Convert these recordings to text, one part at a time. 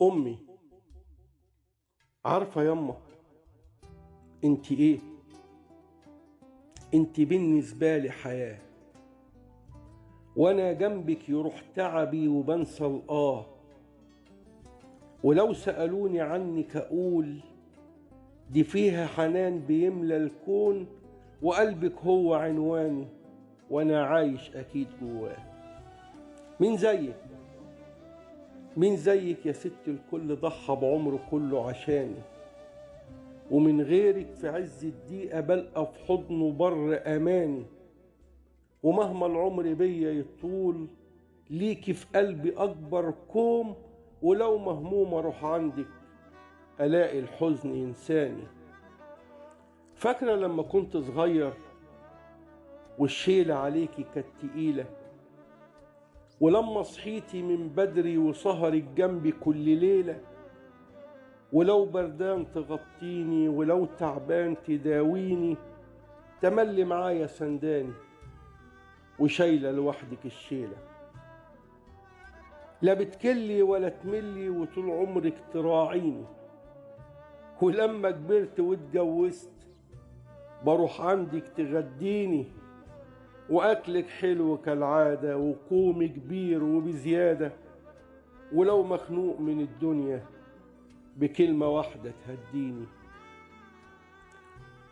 أمي، عارفة يما انت ايه؟ انت بالنسبة لي حياة، وانا جنبك يروح تعبي وبنسى ولو سألوني عنك اقول دي فيها حنان بيملى الكون، وقلبك هو عنواني وانا عايش اكيد جواه. مين زيك؟ مين زيك يا ست الكل ضحى بعمره كله عشاني، ومن غيرك في عز الدقيقة بلقى في حضنه بر أماني، ومهما العمر بيا يطول ليكي في قلبي أكبر كوم، ولو مهموم أروح عندك ألاقي الحزن ينساني. فاكرة لما كنت صغير والشيلة عليكي كانت تقيلة، ولما صحيتي من بدري وسهرك جنبي كل ليلة، ولو بردان تغطيني ولو تعبان تداويني، تملي معايا سنداني وشايلة لوحدك الشيلة، لا بتكلي ولا تملي وطول عمرك تراعيني، ولما كبرت واتجوزت بروح عندك تغديني، وأكلك حلو كالعادة وقومي كبير وبزيادة، ولو مخنوق من الدنيا بكلمة واحدة تهديني،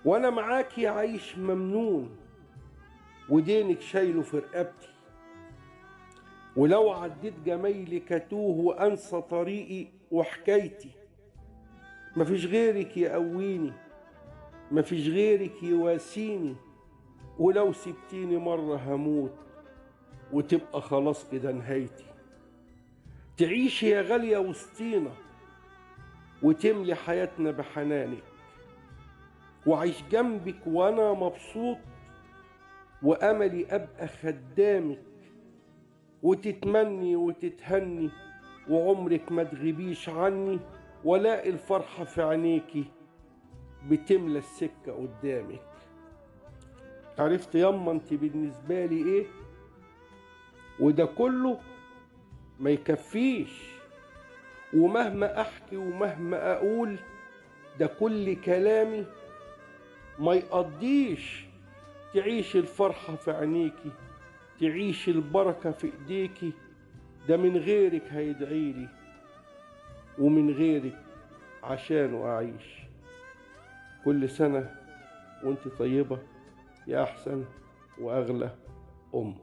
وأنا معاكي عايش ممنون ودينك شايله في رقبتي، ولو عديت جمايلك اتوه وانسى طريقي وحكايتي، مفيش غيرك يقويني مفيش غيرك يواسيني، ولو سبتيني مرة هموت وتبقى خلاص كده نهايتي. تعيشي يا غالية وسطينا وتملي حياتنا بحنانك، وعيش جنبك وانا مبسوط واملي ابقى خدامك، وتتمني وتتهني وعمرك ما تغيبيش عني، ولاقي الفرحة في عينيكي بتملى السكة قدامك. عرفت يما انت بالنسبة لي ايه؟ وده كله ما يكفيش، ومهما احكي ومهما اقول ده كل كلامي ما يقضيش. تعيش الفرحة في عينيكي، تعيش البركة في ايديكي، ده من غيرك هيدعيلي ومن غيرك عشانه أعيش. كل سنة وانت طيبة يا أحسن وأغلى أم.